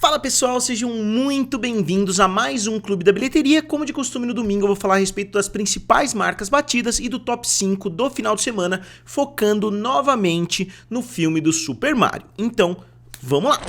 Fala pessoal, sejam muito bem-vindos a mais um Clube da Bilheteria. Como de costume no domingo eu vou falar a respeito das principais marcas batidas e do top 5 do final de semana, focando novamente no filme do Super Mario. Então, vamos lá!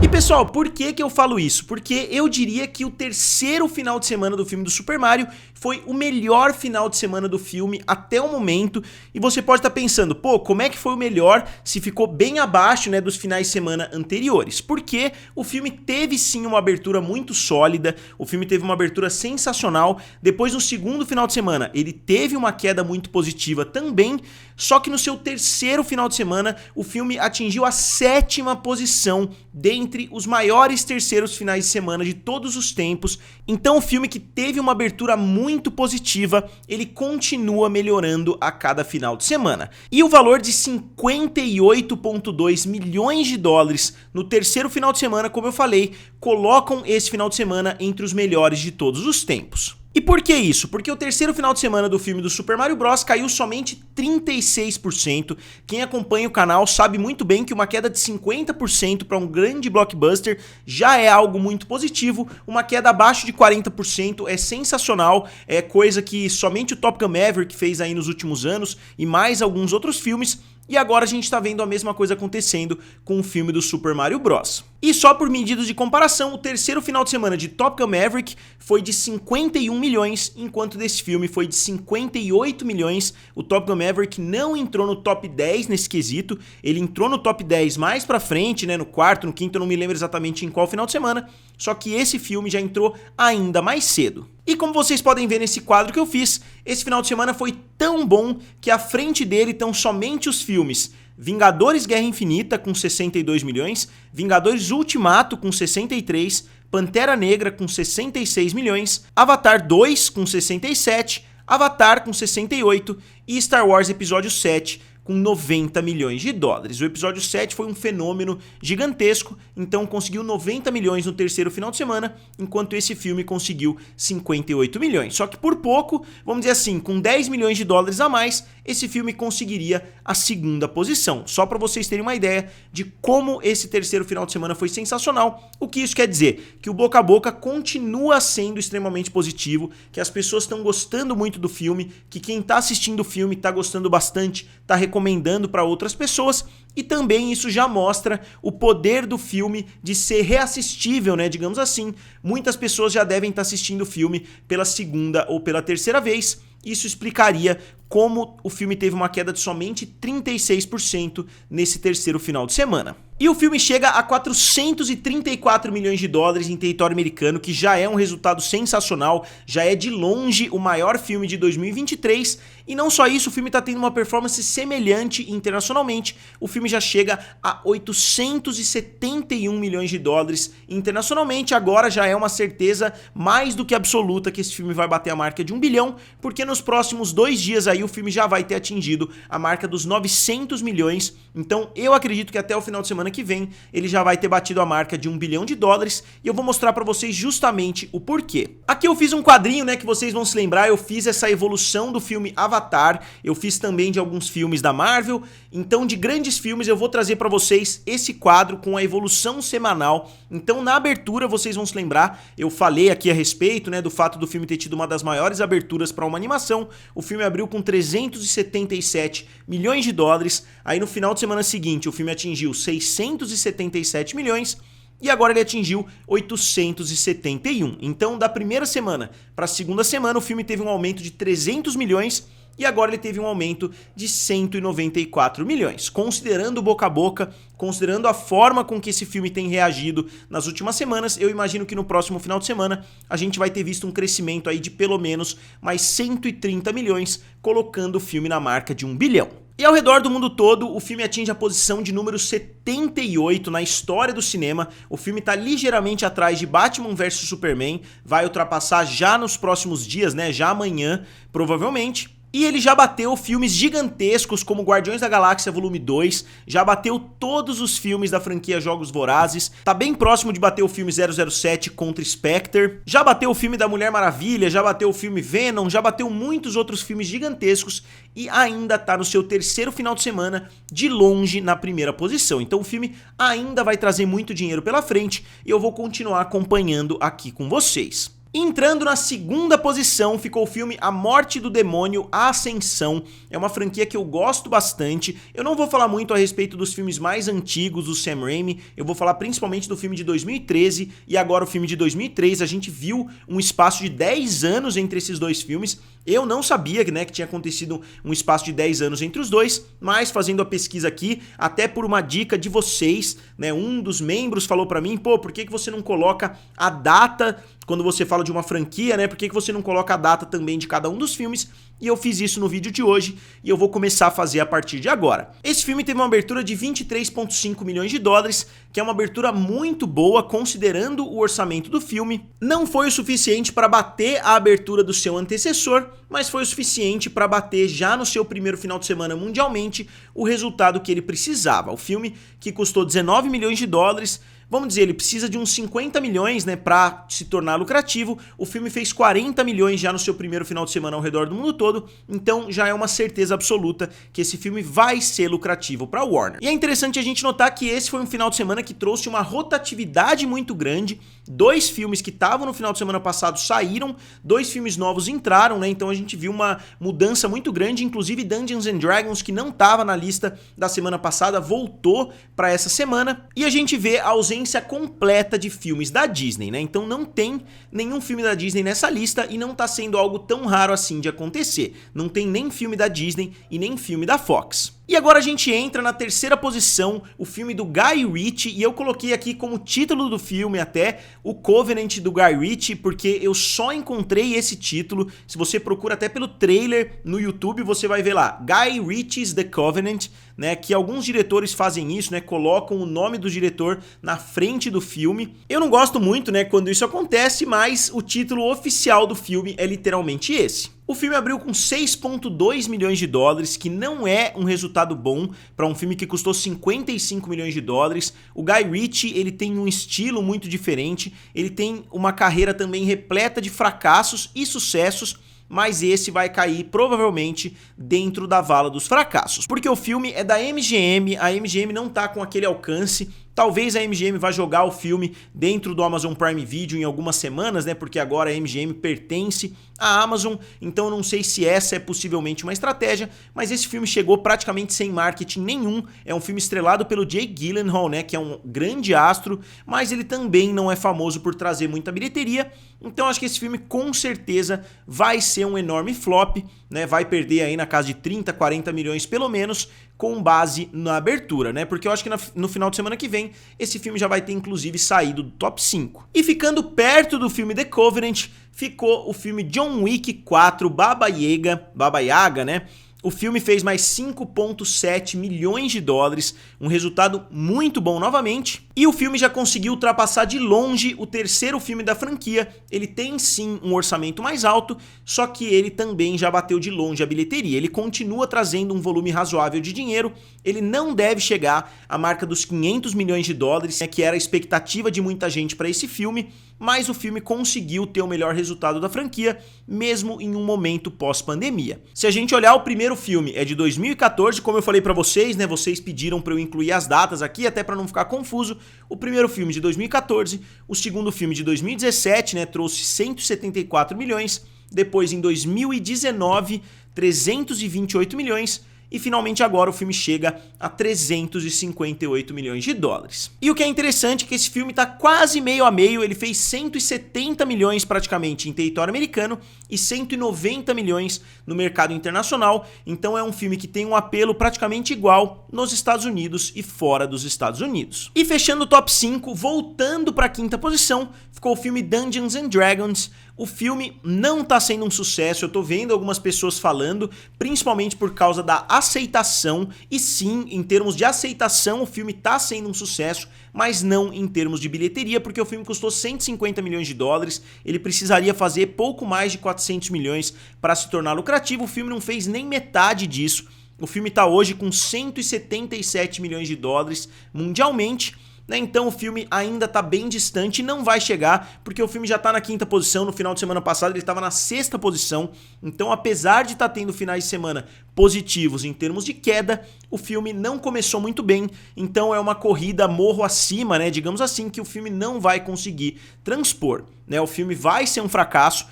E pessoal, por que eu falo isso? Porque eu diria que o terceiro final de semana do filme do Super Mario foi o melhor final de semana do filme até o momento, e você pode estar pensando, pô, como é que foi o melhor se ficou bem abaixo, né, dos finais de semana anteriores? Porque o filme teve sim uma abertura muito sólida, o filme teve uma abertura sensacional, depois no segundo final de semana ele teve uma queda muito positiva também, só que no seu terceiro final de semana o filme atingiu a 7ª posição dentre os maiores terceiros finais de semana de todos os tempos. Então o filme, que teve uma abertura muito positiva, ele continua melhorando a cada final de semana. E o valor de 58,2 milhões de dólares no terceiro final de semana, como eu falei, colocam esse final de semana entre os melhores de todos os tempos. E por que isso? Porque o terceiro final de semana do filme do Super Mario Bros. Caiu somente 36%. Quem acompanha o canal sabe muito bem que uma queda de 50% para um grande blockbuster já é algo muito positivo. Uma queda abaixo de 40% é sensacional, é coisa que somente o Top Gun Maverick fez aí nos últimos anos e mais alguns outros filmes. E agora a gente tá vendo a mesma coisa acontecendo com o filme do Super Mario Bros. E só por medidas de comparação, o terceiro final de semana de Top Gun Maverick foi de 51 milhões, enquanto desse filme foi de 58 milhões. O Top Gun Maverick não entrou no top 10 nesse quesito, ele entrou no top 10 mais pra frente, né, no quarto, no quinto, eu não me lembro exatamente em qual final de semana, só que esse filme já entrou ainda mais cedo. E como vocês podem ver nesse quadro que eu fiz, esse final de semana foi tão bom que à frente dele estão somente os filmes Vingadores Guerra Infinita com 62 milhões, Vingadores Ultimato com 63, Pantera Negra com 66 milhões, Avatar 2 com 67, Avatar com 68 e Star Wars Episódio 7 com 90 milhões de dólares. O episódio 7 foi um fenômeno gigantesco, então conseguiu 90 milhões no terceiro final de semana, enquanto esse filme conseguiu 58 milhões. Só que por pouco, vamos dizer assim, com 10 milhões de dólares a mais, esse filme conseguiria a segunda posição. Só para vocês terem uma ideia de como esse terceiro final de semana foi sensacional. O que isso quer dizer? Que o boca a boca continua sendo extremamente positivo, que as pessoas estão gostando muito do filme, que quem está assistindo o filme está gostando bastante, está recomendando para outras pessoas, e também isso já mostra o poder do filme de ser reassistível, né, digamos assim. Muitas pessoas já devem estar assistindo o filme pela segunda ou pela terceira vez. Isso explicaria como o filme teve uma queda de somente 36% nesse terceiro final de semana. E o filme chega a 434 milhões de dólares em território americano, que já é um resultado sensacional, já é de longe o maior filme de 2023, e não só isso, o filme está tendo uma performance semelhante internacionalmente. O filme já chega a 871 milhões de dólares internacionalmente, agora já é uma certeza mais do que absoluta que esse filme vai bater a marca de 1 bilhão, porque nos próximos 2 dias aí o filme já vai ter atingido a marca dos 900 milhões, então eu acredito que até o final de semana que vem ele já vai ter batido a marca de 1 bilhão de dólares, e eu vou mostrar pra vocês justamente o porquê. Aqui eu fiz um quadrinho, né, que vocês vão se lembrar, eu fiz essa evolução do filme Avatar, eu fiz também de alguns filmes da Marvel, então de grandes filmes eu vou trazer pra vocês esse quadro com a evolução semanal. Então na abertura vocês vão se lembrar, eu falei aqui a respeito, né, do fato do filme ter tido uma das maiores aberturas para uma animação. O filme abriu com 377 milhões de dólares, aí no final de semana seguinte o filme atingiu 677 milhões, e agora ele atingiu 871. Então, da primeira semana para a segunda semana, o filme teve um aumento de 300 milhões e agora ele teve um aumento de 194 milhões. Considerando o boca a boca, considerando a forma com que esse filme tem reagido nas últimas semanas, eu imagino que no próximo final de semana a gente vai ter visto um crescimento aí de pelo menos mais 130 milhões, colocando o filme na marca de 1 bilhão. E ao redor do mundo todo, o filme atinge a posição de número 78 na história do cinema. O filme está ligeiramente atrás de Batman vs Superman, vai ultrapassar já nos próximos dias, né, já amanhã, provavelmente. E ele já bateu filmes gigantescos como Guardiões da Galáxia Volume 2, já bateu todos os filmes da franquia Jogos Vorazes, tá bem próximo de bater o filme 007 contra Spectre, já bateu o filme da Mulher Maravilha, já bateu o filme Venom, já bateu muitos outros filmes gigantescos e ainda tá no seu terceiro final de semana de longe na primeira posição. Então o filme ainda vai trazer muito dinheiro pela frente e eu vou continuar acompanhando aqui com vocês. Entrando na segunda posição ficou o filme A Morte do Demônio, A Ascensão. É uma franquia que eu gosto bastante. Eu não vou falar muito a respeito dos filmes mais antigos do Sam Raimi, eu vou falar principalmente do filme de 2013 e agora o filme de 2003. A gente viu um espaço de 10 anos entre esses dois filmes. Eu não sabia, né, que tinha acontecido um espaço de 10 anos entre os dois, mas fazendo a pesquisa aqui, até por uma dica de vocês, né, um dos membros falou pra mim, pô, por que você não coloca a data quando você fala de uma franquia, né, por que você não coloca a data também de cada um dos filmes? E eu fiz isso no vídeo de hoje e eu vou começar a fazer a partir de agora. Esse filme teve uma abertura de 23,5 milhões de dólares, que é uma abertura muito boa considerando o orçamento do filme. Não foi o suficiente para bater a abertura do seu antecessor, mas foi o suficiente para bater já no seu primeiro final de semana mundialmente o resultado que ele precisava. O filme, que custou 19 milhões de dólares, vamos dizer, ele precisa de uns 50 milhões, né, para se tornar lucrativo. O filme fez 40 milhões já no seu primeiro final de semana ao redor do mundo todo, então já é uma certeza absoluta que esse filme vai ser lucrativo para a Warner. E é interessante a gente notar que esse foi um final de semana que trouxe uma rotatividade muito grande. Dois filmes que estavam no final de semana passado saíram, dois filmes novos entraram, né? Então a gente viu uma mudança muito grande, inclusive Dungeons and Dragons, que não estava na lista da semana passada, voltou para essa semana, e a gente vê a ausência completa de filmes da Disney, né? Então não tem nenhum filme da Disney nessa lista e não tá sendo algo tão raro assim de acontecer. Não tem nem filme da Disney e nem filme da Fox. E agora a gente entra na terceira posição, o filme do Guy Ritchie, e eu coloquei aqui como título do filme até o Covenant do Guy Ritchie, porque eu só encontrei esse título. Se você procura até pelo trailer no YouTube, você vai ver lá, Guy Ritchie's The Covenant, né, que alguns diretores fazem isso, né, colocam o nome do diretor na frente do filme. Eu não gosto muito, né, quando isso acontece, mas o título oficial do filme é literalmente esse. O filme abriu com 6,2 milhões de dólares, que não é um resultado bom para um filme que custou 55 milhões de dólares. O Guy Ritchie, ele tem um estilo muito diferente, ele tem uma carreira também repleta de fracassos e sucessos, mas esse vai cair provavelmente dentro da vala dos fracassos, porque o filme é da MGM, a MGM não tá com aquele alcance. Talvez a MGM vá jogar o filme dentro do Amazon Prime Video em algumas semanas, né? Porque agora a MGM pertence à Amazon, então eu não sei se essa é possivelmente uma estratégia, mas esse filme chegou praticamente sem marketing nenhum. É um filme estrelado pelo Jake Gyllenhaal, né? Que é um grande astro, mas ele também não é famoso por trazer muita bilheteria. Então acho que esse filme com certeza vai ser um enorme flop, né? Vai perder aí na casa de 30, 40 milhões pelo menos, com base na abertura, né? Porque eu acho que no final de semana que vem esse filme já vai ter inclusive saído do top 5. E ficando perto do filme The Covenant, ficou o filme John Wick 4 Baba Yaga, né? O filme fez mais 5,7 milhões de dólares, um resultado muito bom novamente, e o filme já conseguiu ultrapassar de longe o terceiro filme da franquia. Ele tem sim um orçamento mais alto, só que ele também já bateu de longe a bilheteria. Ele continua trazendo um volume razoável de dinheiro, ele não deve chegar à marca dos 500 milhões de dólares, né, que era a expectativa de muita gente para esse filme, mas o filme conseguiu ter o melhor resultado da franquia, mesmo em um momento pós-pandemia. Se a gente olhar, o primeiro filme é de 2014, como eu falei pra vocês, né, vocês pediram pra eu incluir as datas aqui, até pra não ficar confuso. O primeiro filme de 2014, o segundo filme de 2017, né, trouxe 174 milhões, depois em 2019, 328 milhões, e finalmente agora o filme chega a 358 milhões de dólares. E o que é interessante é que esse filme tá quase meio a meio, ele fez 170 milhões praticamente em território americano e 190 milhões no mercado internacional, então é um filme que tem um apelo praticamente igual nos Estados Unidos e fora dos Estados Unidos. E fechando o top 5, voltando para a quinta posição, ficou o filme Dungeons and Dragons. O filme não tá sendo um sucesso, eu tô vendo algumas pessoas falando, principalmente por causa da aceitação, e sim, em termos de aceitação, o filme tá sendo um sucesso, mas não em termos de bilheteria, porque o filme custou 150 milhões de dólares, ele precisaria fazer pouco mais de 400 milhões para se tornar lucrativo, o filme não fez nem metade disso. O filme está hoje com 177 milhões de dólares mundialmente, né? Então o filme ainda está bem distante e não vai chegar, porque o filme já está na 5ª posição, no final de semana passado ele estava na 6ª posição, então apesar de estar tendo finais de semana positivos em termos de queda, o filme não começou muito bem, então é uma corrida morro acima, né, digamos assim, que o filme não vai conseguir transpor, né? O filme vai ser um fracasso,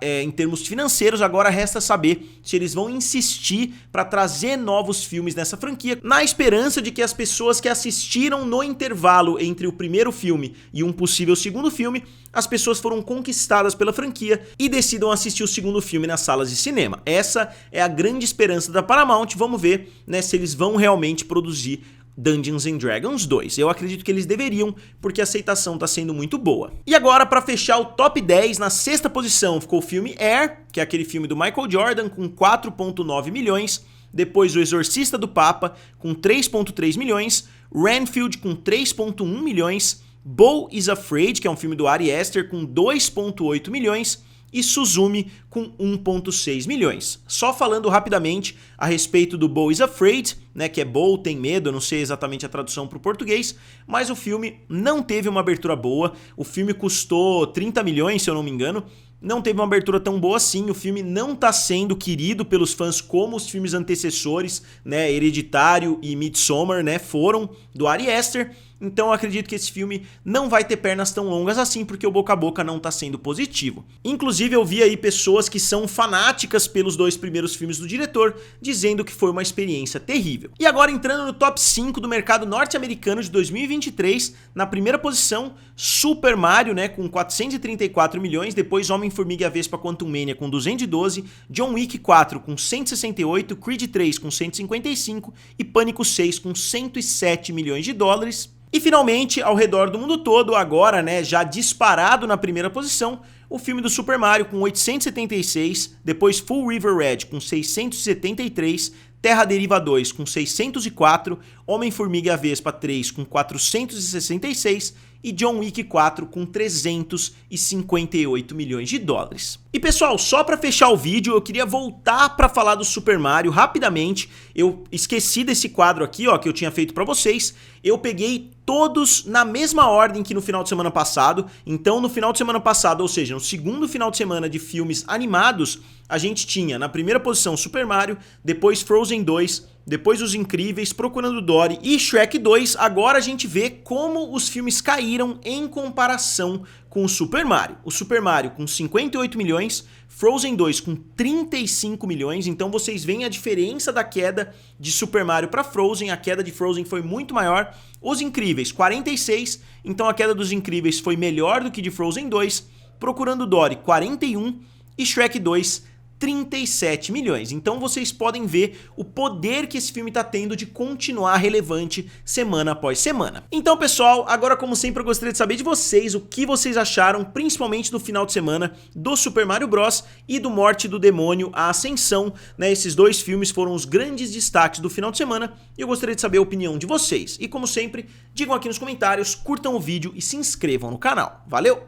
em termos financeiros. Agora resta saber se eles vão insistir para trazer novos filmes nessa franquia, na esperança de que as pessoas que assistiram no intervalo entre o primeiro filme e um possível segundo filme, as pessoas foram conquistadas pela franquia e decidam assistir o segundo filme nas salas de cinema. Essa é a grande esperança da Paramount. Vamos ver, né, se eles vão realmente produzir Dungeons & Dragons 2. Eu acredito que eles deveriam, porque a aceitação está sendo muito boa. E agora, para fechar o top 10, na 6ª posição ficou o filme Air, que é aquele filme do Michael Jordan, com 4,9 milhões. Depois O Exorcista do Papa, com 3,3 milhões. Renfield, com 3,1 milhões. Beau is Afraid, que é um filme do Ari Aster, com 2,8 milhões. E Suzume com 1,6 milhões. Só falando rapidamente a respeito do Beau is Afraid, né, que é Beau tem medo, eu não sei exatamente a tradução para o português, mas o filme não teve uma abertura boa, o filme custou 30 milhões, se eu não me engano, não teve uma abertura tão boa assim, o filme não está sendo querido pelos fãs como os filmes antecessores, né, Hereditário e Midsommar, né, foram do Ari Aster. Então eu acredito que esse filme não vai ter pernas tão longas assim, porque o boca a boca não tá sendo positivo. Inclusive eu vi aí pessoas que são fanáticas pelos 2 primeiros filmes do diretor, dizendo que foi uma experiência terrível. E agora entrando no top 5 do mercado norte-americano de 2023, na primeira posição, Super Mario, né, com 434 milhões, depois Homem-Formiga e a Vespa Quantumania com 212, John Wick 4 com 168, Creed 3 com 155 e Pânico 6 com 107 milhões de dólares. E finalmente, ao redor do mundo todo, agora, né, já disparado na primeira posição, o filme do Super Mario com 876, depois Full River Red com 673, Terra Deriva 2 com 604, Homem-Formiga e a Vespa 3 com 466 e John Wick 4 com 358 milhões de dólares. E pessoal, só para fechar o vídeo, eu queria voltar para falar do Super Mario rapidamente. Eu esqueci desse quadro aqui, ó, que eu tinha feito para vocês. Eu peguei todos na mesma ordem que no final de semana passado. Então, no final de semana passado, ou seja, no segundo final de semana de filmes animados, a gente tinha na primeira posição Super Mario, depois Frozen 2, depois Os Incríveis, Procurando Dory e Shrek 2. Agora a gente vê como os filmes caíram em comparação com o Super Mario. O Super Mario com 58 milhões, Frozen 2 com 35 milhões, então vocês veem a diferença da queda de Super Mario para Frozen, a queda de Frozen foi muito maior. Os Incríveis, 46, então a queda dos Incríveis foi melhor do que de Frozen 2, Procurando Dory, 41 e Shrek 2, 37 milhões. Então vocês podem ver o poder que esse filme tá tendo de continuar relevante semana após semana. Então pessoal, agora como sempre eu gostaria de saber de vocês o que vocês acharam, principalmente do final de semana do Super Mario Bros e do Morte do Demônio, a Ascensão, né? Esses 2 filmes foram os grandes destaques do final de semana e eu gostaria de saber a opinião de vocês. E como sempre, digam aqui nos comentários, curtam o vídeo e se inscrevam no canal. Valeu!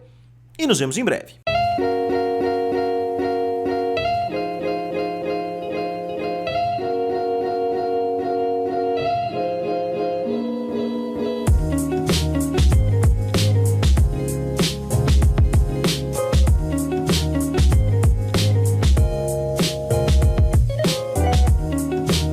E nos vemos em breve.